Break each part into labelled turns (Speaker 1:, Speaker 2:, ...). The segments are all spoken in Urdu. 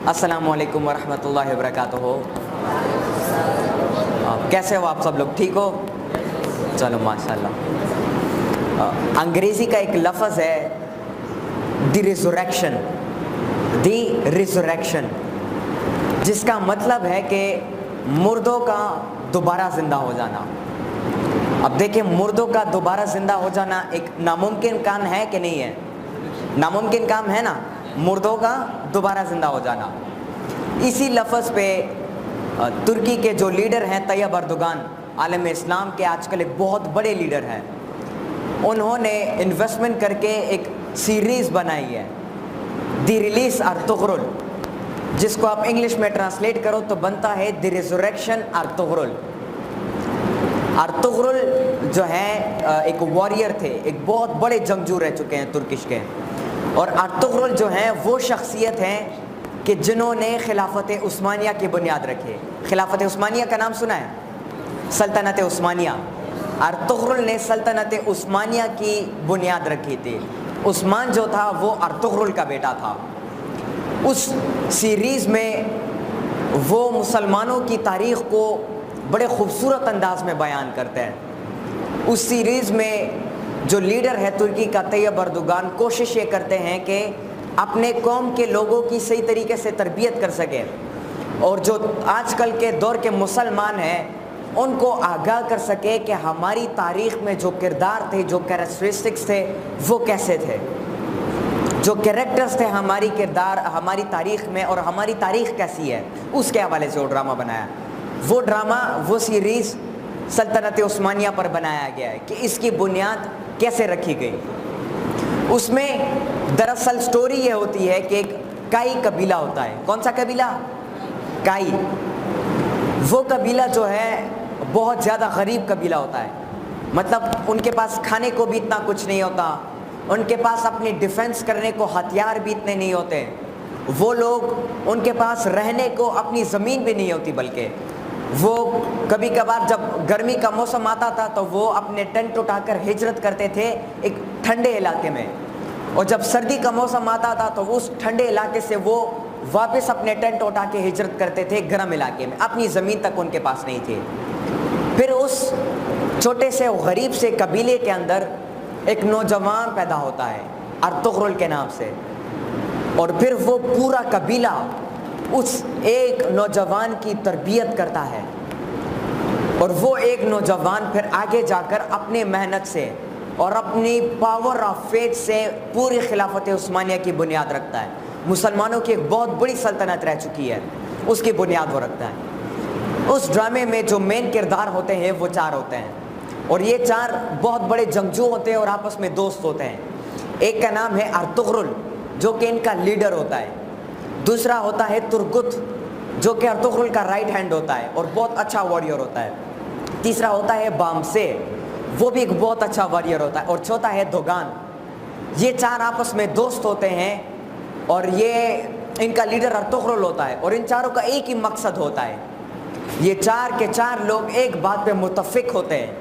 Speaker 1: السلام علیکم ورحمۃ اللہ وبرکاتہ. کیسے ہو آپ سب لوگ؟ ٹھیک ہو؟ چلو ماشاء اللہ. انگریزی کا ایک لفظ ہے دی ریزوریکشن، جس کا مطلب ہے کہ مردوں کا دوبارہ زندہ ہو جانا. اب دیکھیں، مردوں کا دوبارہ زندہ ہو جانا ایک ناممکن کام ہے کہ نہیں ہے؟ ناممکن کام ہے نا، مردوں کا دوبارہ زندہ ہو جانا. اسی لفظ پہ ترکی کے جو لیڈر ہیں طیب اردوغان، عالم اسلام کے آج کل ایک بہت بڑے لیڈر ہیں، انہوں نے انویسٹمنٹ کر کے ایک سیریز بنائی ہے دی ریلیز ارطغرل، جس کو آپ انگلش میں ٹرانسلیٹ کرو تو بنتا ہے دی ریزوریکشن ارطغرل. ارطغرل جو ہے ایک واریر تھے، ایک بہت بڑے جنگجو رہ چکے ہیں ترکش کے. اور ارطغرل جو ہیں وہ شخصیت ہیں کہ جنہوں نے خلافت عثمانیہ کی بنیاد رکھی. خلافت عثمانیہ کا نام سنا ہے؟ سلطنت عثمانیہ. ارطغرل نے سلطنت عثمانیہ کی بنیاد رکھی تھی. عثمان جو تھا وہ ارطغرل کا بیٹا تھا. اس سیریز میں وہ مسلمانوں کی تاریخ کو بڑے خوبصورت انداز میں بیان کرتے ہیں. اس سیریز میں جو لیڈر ہے ترکی کا طیب اردوغان، کوشش یہ کرتے ہیں کہ اپنے قوم کے لوگوں کی صحیح طریقے سے تربیت کر سکے، اور جو آج کل کے دور کے مسلمان ہیں ان کو آگاہ کر سکے کہ ہماری تاریخ میں جو کردار تھے، جو کیریکٹرسٹکس تھے، وہ کیسے تھے، جو کریکٹرز تھے ہماری کردار ہماری تاریخ میں، اور ہماری تاریخ کیسی ہے. اس کے حوالے سے وہ ڈرامہ بنایا. وہ ڈرامہ، وہ سیریز سلطنت عثمانیہ پر بنایا گیا ہے کہ اس کی بنیاد کیسے رکھی گئی. اس میں دراصل سٹوری یہ ہوتی ہے کہ ایک کائی قبیلہ ہوتا ہے. کون سا قبیلہ؟ کائی. وہ قبیلہ جو ہے بہت زیادہ غریب قبیلہ ہوتا ہے. مطلب ان کے پاس کھانے کو بھی اتنا کچھ نہیں ہوتا، ان کے پاس اپنی ڈیفنس کرنے کو ہتھیار بھی اتنے نہیں ہوتے. وہ لوگ، ان کے پاس رہنے کو اپنی زمین بھی نہیں ہوتی، بلکہ وہ کبھی کبھار جب گرمی کا موسم آتا تھا تو وہ اپنے ٹینٹ اٹھا کر ہجرت کرتے تھے ایک ٹھنڈے علاقے میں، اور جب سردی کا موسم آتا تھا تو اس ٹھنڈے علاقے سے وہ واپس اپنے ٹینٹ اٹھا کے ہجرت کرتے تھے گرم علاقے میں. اپنی زمین تک ان کے پاس نہیں تھی. پھر اس چھوٹے سے غریب سے قبیلے کے اندر ایک نوجوان پیدا ہوتا ہے ارطغرل کے نام سے، اور پھر وہ پورا قبیلہ اس ایک نوجوان کی تربیت کرتا ہے. اور وہ ایک نوجوان پھر آگے جا کر اپنی محنت سے اور اپنی پاور آف فیتھ سے پوری خلافت عثمانیہ کی بنیاد رکھتا ہے. مسلمانوں کی ایک بہت بڑی سلطنت رہ چکی ہے، اس کی بنیاد وہ رکھتا ہے. اس ڈرامے میں جو مین کردار ہوتے ہیں وہ 4 ہوتے ہیں، اور یہ 4 بہت بڑے جنگجو ہوتے ہیں اور آپس میں دوست ہوتے ہیں. ایک کا نام ہے ارطغرل، جو کہ ان کا لیڈر ہوتا ہے. دوسرا ہوتا ہے ترگت، جو کہ ارطغرل کا رائٹ ہینڈ ہوتا ہے اور بہت اچھا واریر ہوتا ہے. تیسرا ہوتا ہے بامسے، وہ بھی ایک بہت اچھا واریر ہوتا ہے. اور چوتھا ہے دوگان. یہ 4 آپس میں دوست ہوتے ہیں، اور یہ ان کا لیڈر ارطغرل ہوتا ہے، اور ان چاروں کا ایک ہی مقصد ہوتا ہے. یہ 4 کے 4 لوگ ایک بات پہ متفق ہوتے ہیں،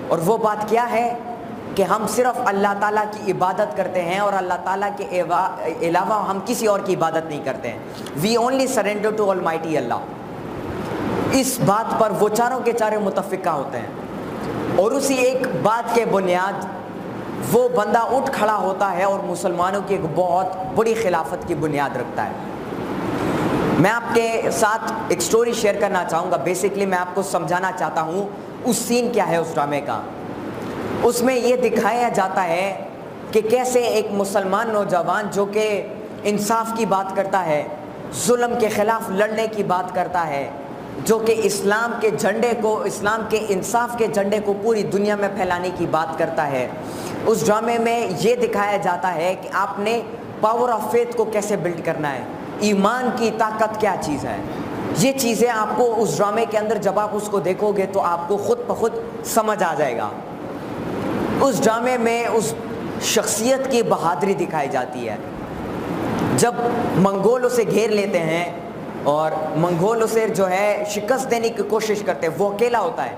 Speaker 1: اور وہ بات کیا ہے کہ ہم صرف اللہ تعالیٰ کی عبادت کرتے ہیں، اور اللہ تعالیٰ کے علاوہ ہم کسی اور کی عبادت نہیں کرتے ہیں. We only surrender to almighty Allah. اس بات پر وہ چاروں کے چارے متفقہ ہوتے ہیں، اور اسی ایک بات کے بنیاد وہ بندہ اٹھ کھڑا ہوتا ہے اور مسلمانوں کی ایک بہت بڑی خلافت کی بنیاد رکھتا ہے. میں آپ کے ساتھ ایک سٹوری شیئر کرنا چاہوں گا. بیسکلی میں آپ کو سمجھانا چاہتا ہوں اس سین کیا ہے اس ڈرامے کا. اس میں یہ دکھایا جاتا ہے کہ کیسے ایک مسلمان نوجوان جو کہ انصاف کی بات کرتا ہے، ظلم کے خلاف لڑنے کی بات کرتا ہے، جو کہ اسلام کے جھنڈے کو، اسلام کے انصاف کے جھنڈے کو پوری دنیا میں پھیلانے کی بات کرتا ہے. اس ڈرامے میں یہ دکھایا جاتا ہے کہ آپ نے پاور آف فیتھ کو کیسے بلڈ کرنا ہے، ایمان کی طاقت کیا چیز ہے. یہ چیزیں آپ کو اس ڈرامے کے اندر جب آپ اس کو دیکھو گے تو آپ کو خود بخود سمجھ آ جائے گا. اس ڈرامے میں اس شخصیت کی بہادری دکھائی جاتی ہے. جب منگول اسے گھیر لیتے ہیں اور منگول اسے جو ہے شکست دینے کی کوشش کرتے ہیں، وہ اکیلا ہوتا ہے،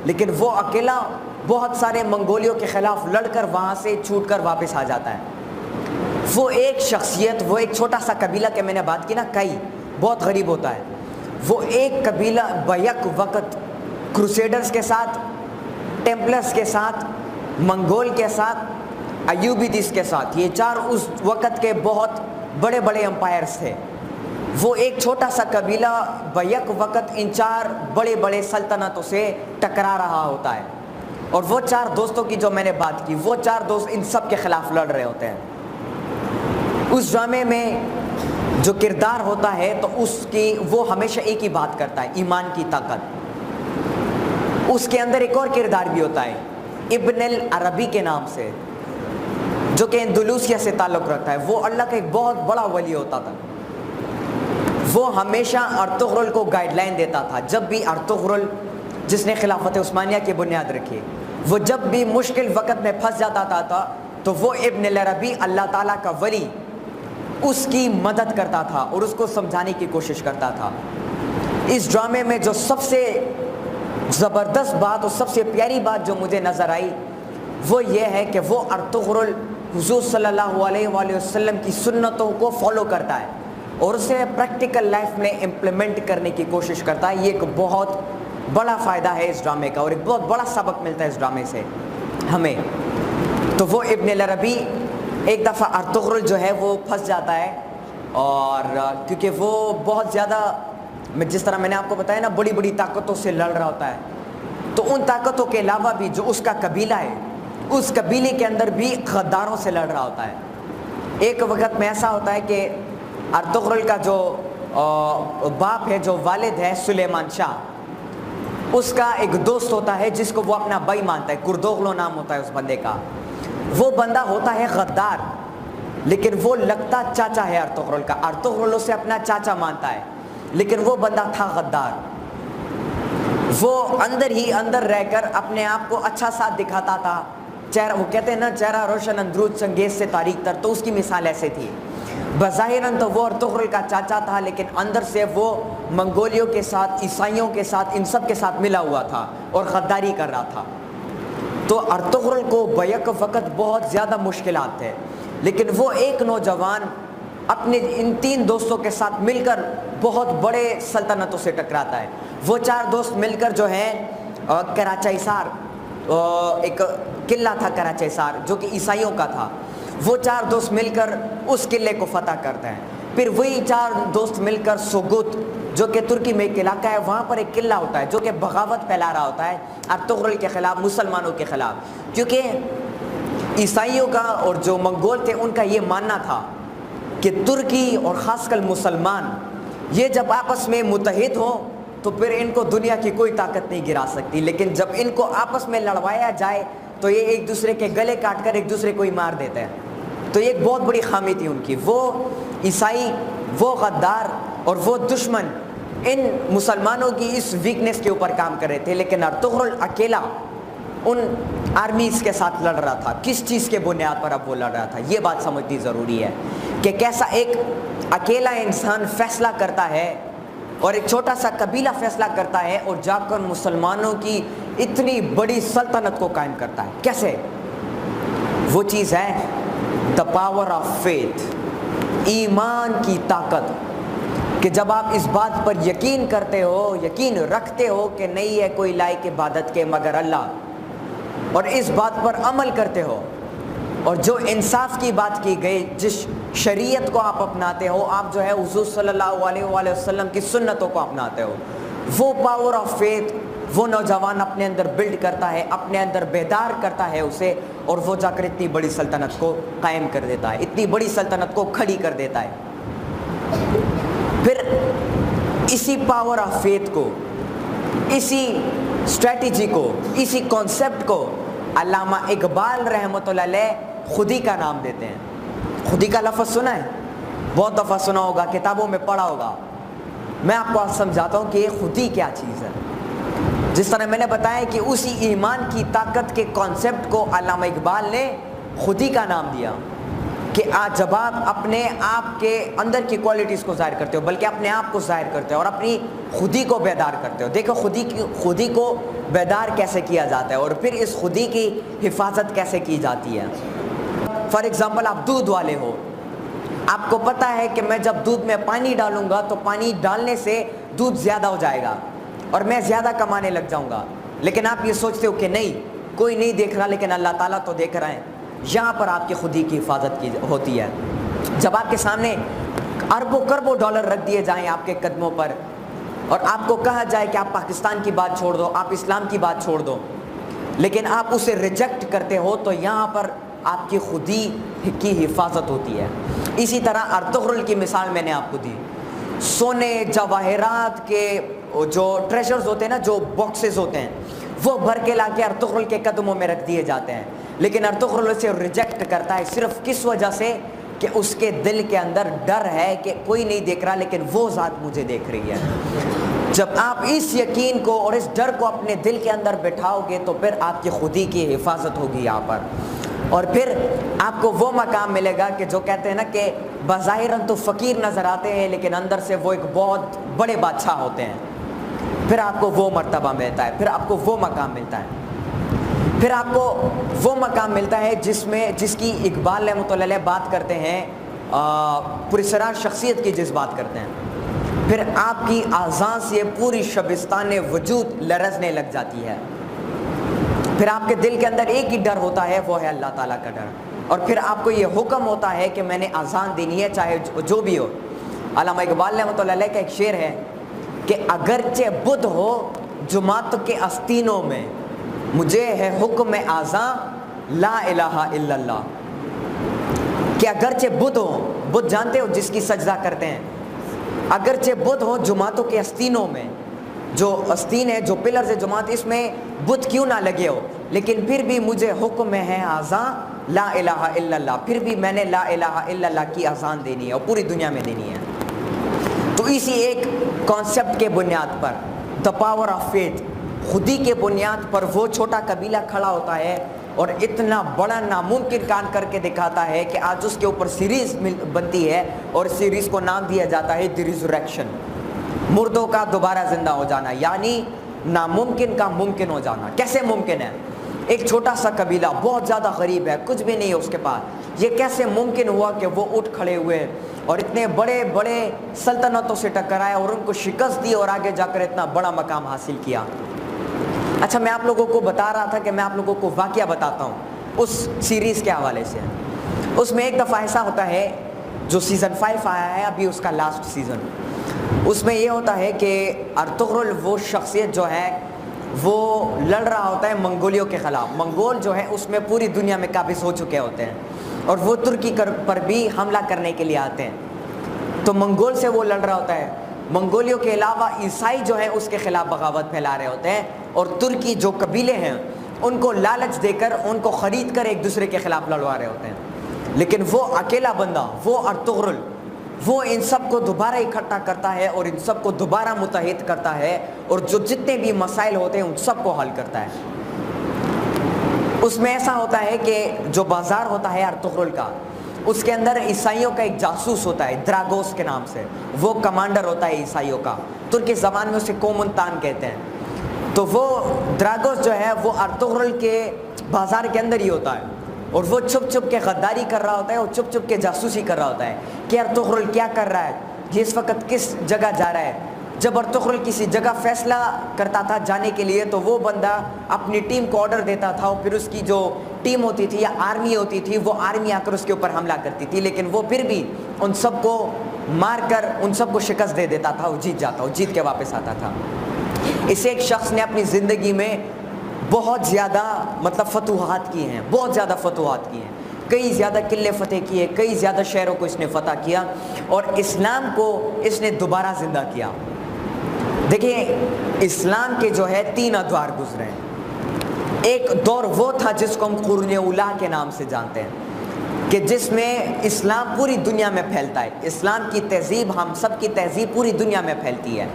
Speaker 1: لیکن وہ اکیلا بہت سارے منگولیوں کے خلاف لڑ کر وہاں سے چھوٹ کر واپس آ جاتا ہے. وہ ایک شخصیت، وہ ایک چھوٹا سا قبیلہ کہ میں نے بات کی نا کائی، بہت غریب ہوتا ہے، وہ ایک قبیلہ بیک وقت کروسیڈرز کے ساتھ، ٹیمپلرز کے ساتھ، منگول کے ساتھ، ایوبیدس کے ساتھ، یہ 4 اس وقت کے بہت بڑے بڑے امپائرز تھے، وہ ایک چھوٹا سا قبیلہ بیک وقت ان 4 بڑے بڑے سلطنتوں سے ٹکرا رہا ہوتا ہے، اور وہ 4 دوستوں کی جو میں نے بات کی، وہ 4 دوست ان سب کے خلاف لڑ رہے ہوتے ہیں۔ اس ڈرامے میں جو کردار ہوتا ہے تو وہ ہمیشہ ایک ہی بات کرتا ہے، ایمان کی طاقت۔ اس کے اندر ایک اور کردار بھی ہوتا ہے ابن العربی کے نام سے، جو کہ اندلوسیہ سے تعلق رکھتا ہے، وہ اللہ کا ایک بہت بڑا ولی ہوتا تھا۔ وہ ہمیشہ ارطغرل کو گائیڈ لائن دیتا تھا، جب بھی ارطغرل جس نے خلافت عثمانیہ کی بنیاد رکھی، وہ جب بھی مشکل وقت میں پھنس جاتا تھا تو وہ ابن العربی اللہ تعالیٰ کا ولی اس کی مدد کرتا تھا اور اس کو سمجھانے کی کوشش کرتا تھا۔ اس ڈرامے میں جو سب سے زبردست بات اور سب سے پیاری بات جو مجھے نظر آئی وہ یہ ہے کہ وہ ارطغرل حضور صلی اللہ علیہ وآلہ وسلم کی سنتوں کو فالو کرتا ہے اور اسے پریکٹیکل لائف میں امپلیمنٹ کرنے کی کوشش کرتا ہے۔ یہ ایک بہت بڑا فائدہ ہے اس ڈرامے کا، اور ایک بہت بڑا سبق ملتا ہے اس ڈرامے سے ہمیں۔ تو وہ ابن العربی ایک دفعہ ارطغرل جو ہے وہ پھنس جاتا ہے، اور کیونکہ وہ بہت زیادہ، جس طرح میں نے آپ کو بتایا نا، بڑی بڑی طاقتوں سے لڑ رہا ہوتا ہے، تو ان طاقتوں کے علاوہ بھی جو اس کا قبیلہ ہے، اس قبیلے کے اندر بھی غداروں سے لڑ رہا ہوتا ہے۔ ایک وقت میں ایسا ہوتا ہے کہ ارطغرل کا جو باپ ہے، جو والد ہے سلیمان شاہ، اس کا ایک دوست ہوتا ہے جس کو وہ اپنا بھائی مانتا ہے، کردوغلو نام ہوتا ہے اس بندے کا۔ وہ بندہ ہوتا ہے غدار، لیکن وہ لگتا چاچا ہے ارطغرل کا، ارطغرل اسے اپنا چاچا مانتا ہے، لیکن وہ بندہ تھا غدار۔ وہ اندر ہی اندر رہ کر اپنے آپ کو اچھا ساتھ دکھاتا تھا، چہرہ، وہ کہتے ہیں نا چہرہ روشن اندرود چنگیز سے تاریک تر، تو اس کی مثال ایسے تھی۔ بظاہراً تو وہ ارطغرل کا چاچا تھا، لیکن اندر سے وہ منگولیوں کے ساتھ، عیسائیوں کے ساتھ، ان سب کے ساتھ ملا ہوا تھا اور غداری کر رہا تھا۔ تو ارطغرل کو بیک وقت بہت زیادہ مشکلات تھے، لیکن وہ ایک نوجوان اپنے ان 3 دوستوں کے ساتھ مل کر بہت بڑے سلطنتوں سے ٹکراتا ہے۔ وہ 4 دوست مل کر جو ہیں کراچا حصار، ایک قلعہ تھا کراچا حصار جو کہ عیسائیوں کا تھا، وہ 4 دوست مل کر اس قلعے کو فتح کرتے ہیں۔ پھر وہی 4 دوست مل کر سوگوت، جو کہ ترکی میں ایک علاقہ ہے، وہاں پر ایک قلعہ ہوتا ہے جو کہ بغاوت پھیلا رہا ہوتا ہے ارطغرل کے خلاف، مسلمانوں کے خلاف، کیونکہ عیسائیوں کا اور جو منگول تھے ان کا یہ ماننا تھا کہ ترکی اور خاص کر مسلمان یہ جب آپس میں متحد ہوں تو پھر ان کو دنیا کی کوئی طاقت نہیں گرا سکتی، لیکن جب ان کو آپس میں لڑوایا جائے تو یہ ایک دوسرے کے گلے کاٹ کر ایک دوسرے کو ہی مار دیتے ہیں۔ تو یہ ایک بہت بڑی خامی تھی ان کی، وہ عیسائی، وہ غدار اور وہ دشمن ان مسلمانوں کی اس ویکنس کے اوپر کام کر رہے تھے، لیکن ارطغرل اکیلا ان آرمیز کے ساتھ لڑ رہا تھا۔ کس چیز کے بنیاد پر اب وہ لڑ رہا تھا، یہ بات سمجھنی ضروری ہے کہ کیسا ایک اکیلا انسان فیصلہ کرتا ہے اور ایک چھوٹا سا قبیلہ فیصلہ کرتا ہے اور جا کر مسلمانوں کی اتنی بڑی سلطنت کو قائم کرتا ہے۔ کیسے؟ وہ چیز ہے the power of faith، ایمان کی طاقت، کہ جب آپ اس بات پر یقین کرتے ہو، یقین رکھتے ہو کہ نہیں ہے کوئی لائق عبادت کے مگر اللہ، اور اس بات پر عمل کرتے ہو، اور جو انصاف کی بات کی گئی، جس شریعت کو آپ اپناتے ہو، آپ جو ہے حضور صلی اللہ علیہ وآلہ وسلم کی سنتوں کو اپناتے ہو، وہ پاور آف فیتھ وہ نوجوان اپنے اندر بلڈ کرتا ہے، اپنے اندر بیدار کرتا ہے اسے، اور وہ جا کر اتنی بڑی سلطنت کو قائم کر دیتا ہے، اتنی بڑی سلطنت کو کھڑی کر دیتا ہے۔ پھر اسی پاور آف فیتھ کو، اسی اسٹریٹجی کو، اسی کانسیپٹ کو علامہ اقبال رحمۃ اللہ علیہ خودی کا نام دیتے ہیں۔ خودی کا لفظ سنا ہے؟ بہت دفعہ سنا ہوگا، کتابوں میں پڑھا ہوگا۔ میں آپ کو آج سمجھاتا ہوں کہ یہ خودی کیا چیز ہے۔ جس طرح میں نے بتایا کہ اسی ایمان کی طاقت کے کانسیپٹ کو علامہ اقبال نے خودی کا نام دیا، کہ آج جب آپ اپنے آپ کے اندر کی کوالٹیز کو ظاہر کرتے ہو، بلکہ اپنے آپ کو ظاہر کرتے ہو اور اپنی خودی کو بیدار کرتے ہو۔ دیکھو خودی کو بیدار کیسے کیا جاتا ہے، اور پھر اس خودی کی حفاظت کیسے کی جاتی ہے۔ فار ایگزامپل آپ دودھ والے ہو، آپ کو پتہ ہے کہ میں جب دودھ میں پانی ڈالوں گا تو پانی ڈالنے سے دودھ زیادہ ہو جائے گا اور میں زیادہ کمانے لگ جاؤں گا، لیکن آپ یہ سوچتے ہو کہ نہیں، کوئی نہیں دیکھ رہا لیکن اللہ تعالیٰ تو دیکھ رہا ہے۔ یہاں پر آپ کی خودی کی حفاظت کی ہوتی ہے۔ جب آپ کے سامنے اربوں کربوں ڈالر رکھ دیے جائیں آپ کے قدموں پر اور آپ کو کہا جائے کہ آپ پاکستان کی بات چھوڑ دو، آپ اسلام کی بات چھوڑ دو، لیکن آپ اسے ریجیکٹ کرتے ہو، تو یہاں پر آپ کی خودی کی حفاظت ہوتی ہے۔ اسی طرح ارطغرل کی مثال میں نے آپ کو دی، سونے جواہرات کے جو ٹریجرز ہوتے ہیں نا، جو باکسز ہوتے ہیں، وہ بھر کے لا کے ارطغرل کے قدموں میں رکھ دیے جاتے ہیں، لیکن ارطغرل اسے ریجیکٹ کرتا ہے صرف کس وجہ سے کہ اس کے دل کے اندر ڈر ہے کہ کوئی نہیں دیکھ رہا لیکن وہ ذات مجھے دیکھ رہی ہے۔ جب آپ اس یقین کو اور اس ڈر کو اپنے دل کے اندر بٹھاؤ گے تو پھر آپ کی خودی کی حفاظت ہوگی یہاں پر، اور پھر آپ کو وہ مقام ملے گا کہ جو کہتے ہیں نا کہ بظاہراً تو فقیر نظر آتے ہیں لیکن اندر سے وہ ایک بہت بڑے بادشاہ ہوتے ہیں۔ پھر آپ کو وہ مرتبہ ملتا ہے، پھر آپ کو وہ مقام ملتا ہے، پھر آپ کو وہ مقام ملتا ہے جس کی اقبال رحمۃ اللہ علیہ بات کرتے ہیں، پرسرار شخصیت کی جس بات کرتے ہیں، پھر آپ کی اعضاء سے پوری شبستان وجود لرزنے لگ جاتی ہے، پھر آپ کے دل کے اندر ایک ہی ڈر ہوتا ہے، وہ ہے اللہ تعالیٰ کا ڈر، اور پھر آپ کو یہ حکم ہوتا ہے کہ میں نے اذان دینی ہے چاہے جو بھی ہو۔ علامہ اقبال رحمۃ اللہ علیہ کا ایک شعر ہے کہ اگرچہ بدھ ہو جماعت کے آستینوں میں، مجھے ہے حکم اذان لا الہ الا اللہ، کہ اگرچہ بدھ ہو، بدھ جانتے ہو جس کی سجدہ کرتے ہیں، اگرچہ بدھ ہو جماعتوں کے آستینوں میں، جو آستین ہے، جو پلرز ہے جماعت، اس میں بدھ کیوں نہ لگے ہو، لیکن پھر بھی مجھے حکم ہے اذان لا الہ الا اللہ، پھر بھی میں نے لا الہ الا اللہ کی اذان دینی ہے اور پوری دنیا میں دینی ہے۔ تو اسی ایک کانسیپٹ کے بنیاد پر، دا پاور آف فیتھ، خودی کے بنیاد پر وہ چھوٹا قبیلہ کھڑا ہوتا ہے اور اتنا بڑا ناممکن کام کر کے دکھاتا ہے کہ آج اس کے اوپر سیریز بنتی ہے اور سیریز کو نام دیا جاتا ہے دی ریزریکشن، مردوں کا دوبارہ زندہ ہو جانا، یعنی ناممکن کا ممکن ہو جانا۔ کیسے ممکن ہے؟ ایک چھوٹا سا قبیلہ بہت زیادہ غریب ہے، کچھ بھی نہیں ہے اس کے پاس، یہ کیسے ممکن ہوا کہ وہ اٹھ کھڑے ہوئے اور اتنے بڑے بڑے سلطنتوں سے ٹکرائے اور ان کو شکست دی اور آگے جا کر اتنا بڑا مقام حاصل کیا؟ اچھا، میں آپ لوگوں کو بتا رہا تھا کہ میں آپ لوگوں کو واقعہ بتاتا ہوں اس سیریز کے حوالے سے۔ اس میں ایک دفعہ ایسا ہوتا ہے، جو سیزن 5 آیا ہے ابھی، اس کا لاسٹ سیزن، اس میں یہ ہوتا ہے کہ ارطغرل وہ شخصیت جو ہے وہ لڑ رہا ہوتا ہے منگولیوں کے خلاف۔ منگول جو ہے اس میں پوری دنیا میں قابض ہو چکے ہوتے ہیں اور وہ ترکی پر بھی حملہ کرنے کے لیے آتے ہیں، تو منگول سے وہ لڑ رہا ہوتا ہے۔ منگولیوں کے علاوہ عیسائی جو ہیں اس کے خلاف بغاوت پھیلا رہے ہوتے ہیں، اور ترکی جو قبیلے ہیں ان کو لالچ دے کر، ان کو خرید کر ایک دوسرے کے خلاف لڑوا رہے ہوتے ہیں، لیکن وہ اکیلا بندہ، وہ ارطغرل، وہ ان سب کو دوبارہ اکٹھا کرتا ہے اور ان سب کو دوبارہ متحد کرتا ہے، اور جو جتنے بھی مسائل ہوتے ہیں ان سب کو حل کرتا ہے۔ اس میں ایسا ہوتا ہے کہ جو بازار ہوتا ہے ارطغرل کا، اس کے اندر عیسائیوں کا ایک جاسوس ہوتا ہے دراگوس کے نام سے، وہ کمانڈر ہوتا ہے عیسائیوں کا، ترکی زبان میں اسے کومنتان کہتے ہیں۔ تو وہ دراگوس جو ہے وہ ارطغرل کے بازار کے اندر ہی ہوتا ہے، اور وہ چھپ چھپ کے غداری کر رہا ہوتا ہے اور چھپ چھپ کے جاسوسی کر رہا ہوتا ہے کہ ارطغرل کیا کر رہا ہے، یہ اس وقت کس جگہ جا رہا ہے۔ جب ارطغرل کسی جگہ فیصلہ کرتا تھا جانے کے لیے تو وہ بندہ اپنی ٹیم کو آرڈر دیتا تھا، اور پھر اس کی جو ٹیم ہوتی تھی یا آرمی ہوتی تھی، وہ آرمی آ کر اس کے اوپر حملہ کرتی تھی، لیکن وہ پھر بھی ان سب کو مار کر ان سب کو شکست دے دیتا تھا، وہ جیت جاتا، وہ جیت کے واپس آتا تھا۔ اس ایک شخص نے اپنی زندگی میں بہت زیادہ فتوحات کی ہیں، بہت زیادہ فتوحات کی ہیں، کئی زیادہ قلعے فتح کیے، کئی زیادہ شہروں کو اس نے فتح کیا، اور اسلام کو اس نے دوبارہ زندہ کیا۔ دیکھیں، اسلام کے جو ہے 3 ادوار گزرے ہیں۔ ایک دور وہ تھا جس کو ہم قرون اولیٰ کے نام سے جانتے ہیں، کہ جس میں اسلام پوری دنیا میں پھیلتا ہے، اسلام کی تہذیب، ہم سب کی تہذیب پوری دنیا میں پھیلتی ہے۔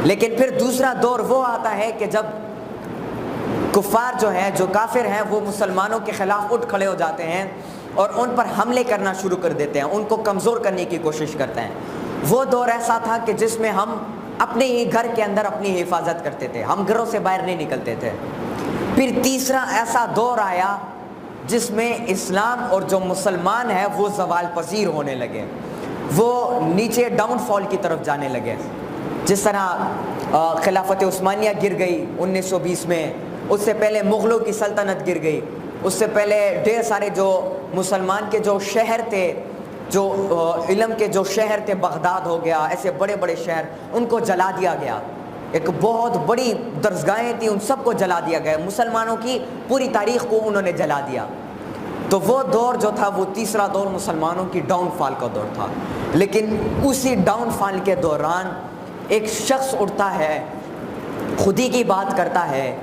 Speaker 1: لیکن پھر دوسرا دور وہ آتا ہے کہ جب کفار جو ہیں، جو کافر ہیں، وہ مسلمانوں کے خلاف اٹھ کھڑے ہو جاتے ہیں اور ان پر حملے کرنا شروع کر دیتے ہیں، ان کو کمزور کرنے کی کوشش کرتے ہیں۔ وہ دور ایسا تھا کہ جس میں ہم اپنے ہی گھر کے اندر اپنی حفاظت کرتے تھے، ہم گھروں سے باہر نہیں نکلتے تھے۔ پھر تیسرا ایسا دور آیا جس میں اسلام اور جو مسلمان ہیں وہ زوال پذیر ہونے لگے، وہ نیچے ڈاؤن فال کی طرف جانے لگے۔ جس طرح خلافت عثمانیہ گر گئی 1920 میں، اس سے پہلے مغلوں کی سلطنت گر گئی، اس سے پہلے ڈھیر سارے جو مسلمان کے جو شہر تھے، جو علم کے جو شہر تھے، بغداد ہو گیا، ایسے بڑے بڑے شہر، ان کو جلا دیا گیا۔ ایک بہت بڑی درسگاہیں تھیں، ان سب کو جلا دیا گیا، مسلمانوں کی پوری تاریخ کو انہوں نے جلا دیا۔ تو وہ دور جو تھا وہ تیسرا دور مسلمانوں کی ڈاؤن فال کا دور تھا۔ لیکن اسی ڈاؤن فال کے دوران ایک شخص اٹھتا ہے، خودی کی بات کرتا ہے،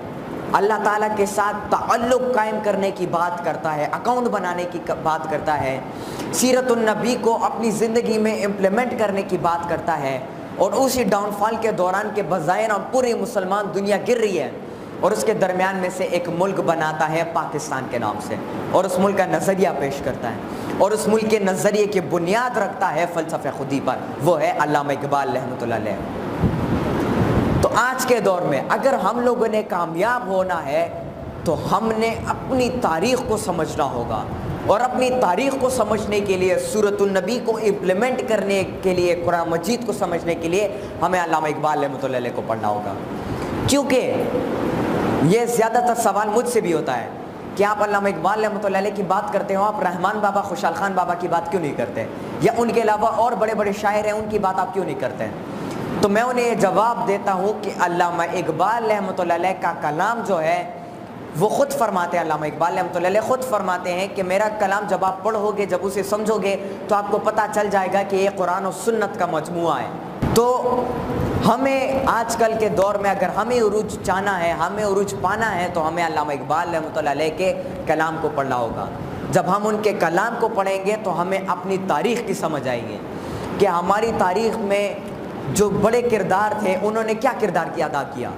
Speaker 1: اللہ تعالیٰ کے ساتھ تعلق قائم کرنے کی بات کرتا ہے، اکاؤنٹ بنانے کی بات کرتا ہے، سیرت النبی کو اپنی زندگی میں امپلیمنٹ کرنے کی بات کرتا ہے۔ اور اسی ڈاؤن فال کے دوران کے بظاہر پوری مسلمان دنیا گر رہی ہے، اور اس کے درمیان میں سے ایک ملک بناتا ہے پاکستان کے نام سے، اور اس ملک کا نظریہ پیش کرتا ہے، اور اس ملک کے نظریے کی بنیاد رکھتا ہے فلسفہ خودی پر، وہ ہے علامہ اقبال رحمۃ اللہ علیہ۔ تو آج کے دور میں اگر ہم لوگوں نے کامیاب ہونا ہے تو ہم نے اپنی تاریخ کو سمجھنا ہوگا، اور اپنی تاریخ کو سمجھنے کے لیے، سورۃ النبی کو امپلیمنٹ کرنے کے لیے، قرآن مجید کو سمجھنے کے لیے ہمیں علامہ اقبال رحمۃ اللہ علیہ کو پڑھنا ہوگا۔ کیونکہ یہ زیادہ تر سوال مجھ سے بھی ہوتا ہے کہ آپ علامہ اقبال رحمۃ اللہ علیہ کی بات کرتے ہو، آپ رحمان بابا، خوشحال خان بابا کی بات کیوں نہیں کرتے، یا ان کے علاوہ اور بڑے بڑے شاعر ہیں ان کی بات آپ کیوں نہیں کرتے؟ تو میں انہیں یہ جواب دیتا ہوں کہ علامہ اقبال رحمۃ اللہ علیہ کا کلام جو ہے وہ خود فرماتے ہیں، علامہ اقبال رحمۃ اللہ علیہ خود فرماتے ہیں کہ میرا کلام جب آپ پڑھو گے، جب اسے سمجھو گے تو آپ کو پتہ چل جائے گا کہ یہ قرآن و سنت کا مجموعہ ہے۔ تو ہمیں آج کل کے دور میں اگر ہمیں عروج چاہنا ہے، ہمیں عروج پانا ہے، تو ہمیں علامہ اقبال رحمۃ اللہ علیہ کے کلام کو پڑھنا ہوگا۔ جب ہم ان کے کلام کو پڑھیں گے تو ہمیں اپنی تاریخ کی سمجھ آئے گی کہ ہماری تاریخ میں جو بڑے کردار تھے انہوں نے کیا کردار ادا کیا۔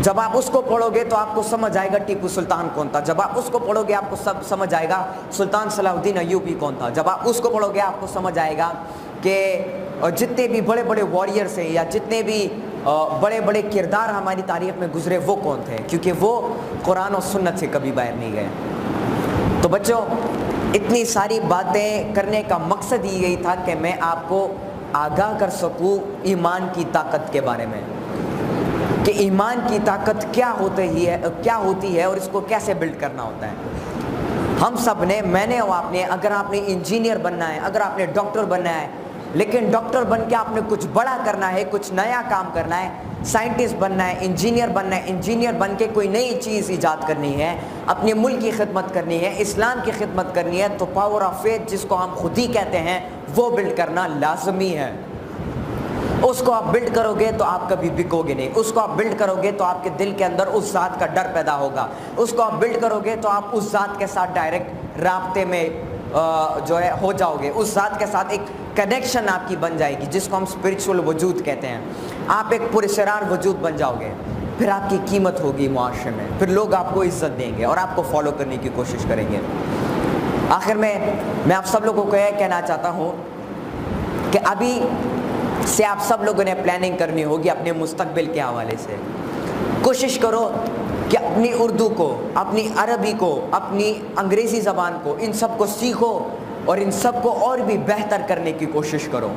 Speaker 1: جب آپ اس کو پڑھو گے تو آپ کو سمجھ آئے گا ٹیپو سلطان کون تھا، جب آپ اس کو پڑھو گے آپ کو سمجھ آئے گا سلطان صلاح الدین ایوبی کون تھا، جب آپ اس کو پڑھو گے آپ کو سمجھ آئے گا کہ جتنے بھی بڑے بڑے واریئرس ہیں یا جتنے بھی بڑے بڑے کردار ہماری تاریخ میں گزرے وہ کون تھے، کیونکہ وہ قرآن و سنت سے کبھی باہر نہیں گئے۔ تو بچوں، اتنی ساری باتیں کرنے کا مقصد یہی تھا کہ میں آپ کو آگاہ کر سکوں ایمان کی طاقت کے بارے میں، کہ ایمان کی طاقت کیا ہوتی ہے اور اس کو کیسے بلڈ کرنا ہوتا ہے۔ ہم سب نے، میں نے اور آپ نے، اگر آپ نے انجینئر بننا ہے، اگر آپ نے ڈاکٹر بننا ہے، لیکن ڈاکٹر بن کے آپ نے کچھ بڑا کرنا ہے، کچھ نیا کام کرنا ہے، سائنٹسٹ بننا ہے، انجینئر بننا ہے، انجینئر بن کے کوئی نئی چیز ایجاد کرنی ہے، اپنے ملک کی خدمت کرنی ہے، اسلام کی خدمت کرنی ہے، تو پاور آف فیتھ جس کو ہم خودی کہتے ہیں وہ بلڈ کرنا لازمی ہے۔ اس کو آپ بلڈ کرو گے تو آپ کبھی بکو گے نہیں، اس کو آپ بلڈ کرو گے تو آپ کے دل کے اندر اس ذات کا ڈر پیدا ہوگا، اس کو آپ بلڈ کرو گے تو آپ اس ذات کے ساتھ ڈائریکٹ رابطے میں جو ہے ہو جاؤ گے، اس ذات کے ساتھ ایک کنیکشن آپ کی بن جائے گی جس کو ہم اسپرچول وجود کہتے ہیں۔ آپ ایک پراسرار وجود بن جاؤ گے، پھر آپ کی قیمت ہوگی معاشرے میں، پھر لوگ آپ کو عزت دیں گے اور آپ کو فالو کرنے کی کوشش کریں گے۔ آخر میں آپ سب لوگوں کو یہ کہنا چاہتا ہوں کہ ابھی سے آپ سب لوگوں نے پلاننگ کرنی ہوگی اپنے مستقبل کے حوالے سے۔ کوشش کرو کہ اپنی اردو کو، اپنی عربی کو، اپنی انگریزی زبان کو، ان سب کو سیکھو اور ان سب کو اور بھی بہتر کرنے کی کوشش کرو۔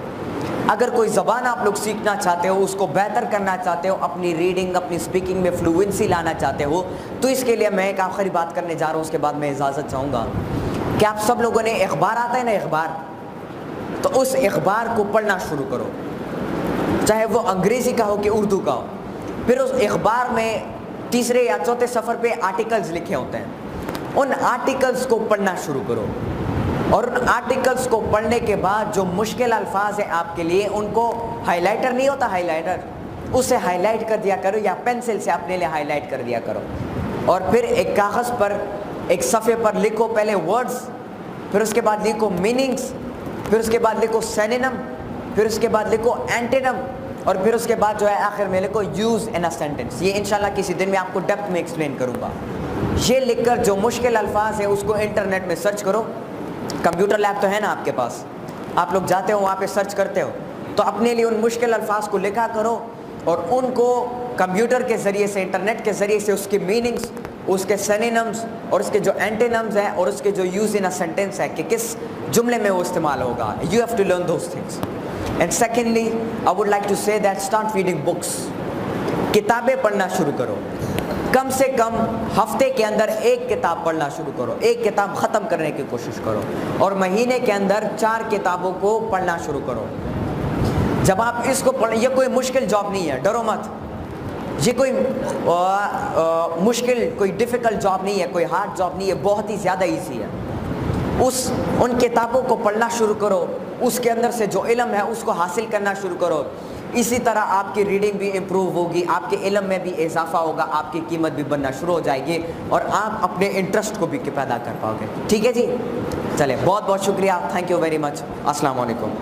Speaker 1: اگر کوئی زبان آپ لوگ سیکھنا چاہتے ہو، اس کو بہتر کرنا چاہتے ہو، اپنی ریڈنگ، اپنی اسپیکنگ میں فلوئنسی لانا چاہتے ہو، تو اس کے لیے میں ایک آخری بات کرنے جا رہا ہوں، اس کے بعد میں اجازت چاہوں گا کہ آپ سب لوگوں نے اخبار آتا ہے نا، اخبار، تو اس اخبار کو پڑھنا شروع کرو، چاہے وہ انگریزی کا ہو کہ اردو کا ہو۔ پھر اس اخبار میں تیسرے یا چوتھے صفحے پہ آرٹیکلز لکھے ہوتے ہیں، ان آرٹیکلز کو پڑھنا شروع کرو، اور ان آرٹیکلز کو پڑھنے کے بعد جو مشکل الفاظ ہیں آپ کے لیے ان کو ہائی لائٹر نہیں ہوتا، ہائی لائٹر، اسے ہائی لائٹ کر دیا کرو یا پینسل سے اپنے لیے ہائی لائٹ کر دیا کرو، اور پھر ایک کاغذ پر ایک صفحے پر لکھو پہلے ورڈز، پھر اس کے بعد لکھو میننگز، پھر اس کے بعد لکھو سینونم، پھر اس کے بعد لکھو اینٹینم، اور پھر اس کے بعد جو ہے آخر میں لکھو یوز ان اے سینٹینس۔ یہ انشاءاللہ کسی دن میں آپ کو ڈیپتھ میں ایکسپلین کروں گا۔ یہ لکھ کر جو مشکل الفاظ ہیں اس کو انٹرنیٹ میں سرچ کرو، کمپیوٹر لیب تو ہے نا آپ کے پاس، آپ لوگ جاتے ہو وہاں پہ سرچ کرتے ہو، تو اپنے لیے ان مشکل الفاظ کو لکھا کرو اور ان کو کمپیوٹر کے ذریعے سے، انٹرنیٹ کے ذریعے سے اس کی میننگز اس کے سینونمز اور اس کے جو اینٹینمز ہیں اور اس کے جو یوز ان اے سینٹینس ہے کہ کس جملے میں وہ استعمال ہوگا. You have to learn those things. And secondly I would like to say that start reading books. کتابیں پڑھنا شروع کرو. کم سے کم ہفتے کے اندر ایک کتاب پڑھنا شروع کرو, ایک کتاب ختم کرنے کی کوشش کرو, اور مہینے کے اندر 4 کتابوں کو پڑھنا شروع کرو. جب آپ اس کو پڑھیں, یہ کوئی مشکل جاب نہیں ہے, ڈرو مت. یہ کوئی مشکل, کوئی ڈیفیکلٹ جاب نہیں ہے, کوئی ہارڈ جاب نہیں ہے, بہت ہی زیادہ ایزی ہے. ان کتابوں کو پڑھنا شروع کرو, اس کے اندر سے جو علم ہے اس کو حاصل کرنا شروع کرو. اسی طرح آپ کی ریڈنگ بھی امپروو ہوگی, آپ کے علم میں بھی اضافہ ہوگا, آپ کی قیمت بھی بننا شروع ہو جائے گی, اور آپ اپنے انٹرسٹ کو بھی پیدا کر پاؤ گے. ٹھیک ہے جی, چلے, بہت بہت شکریہ, تھینک یو ویری مچ, السلام علیکم.